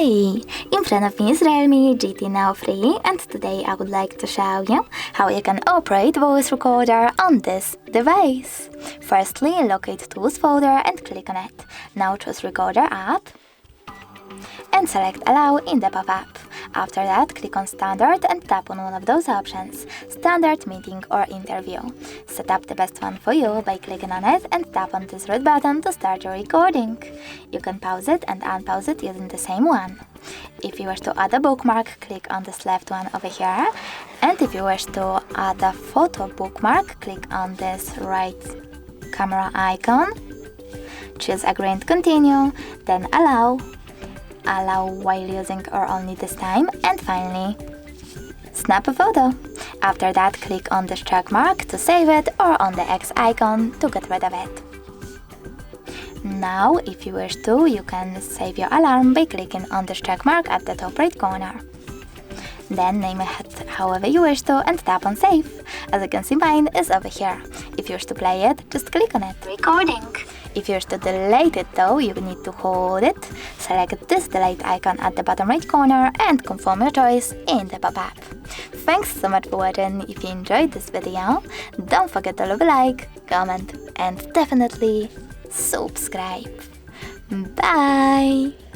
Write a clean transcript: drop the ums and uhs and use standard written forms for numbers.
Hey! In front of me is REALME GT Neo 3, and today I would like to show you how you can operate voice recorder on this device. Firstly, locate Tools folder and click on it. Now choose Recorder app and select Allow in the pop-up. After that, click on Standard and tap on one of those options, Standard, Meeting or Interview. Set up the best one for you by clicking on it and tap on this red button to start your recording. You can pause it and unpause it using the same one. If you wish to add a bookmark, click on this left one over here. And if you wish to add a photo bookmark, click on this right camera icon. Choose Agree and Continue, then Allow while using or only this time, and finally snap a photo. After that, click on this check mark to save it or on the X icon to get rid of it. Now, if you wish to, you can save your alarm by clicking on this check mark at the top right corner. Then name it however you wish to and tap on save. As you can see, mine is over here. If you wish to play it, just click on it. Recording. If you wish to delete it though, you need to hold it, select this delete icon at the bottom right corner and confirm your choice in the pop-up. Thanks so much for watching. If you enjoyed this video, don't forget to leave a like, comment and definitely subscribe. Bye!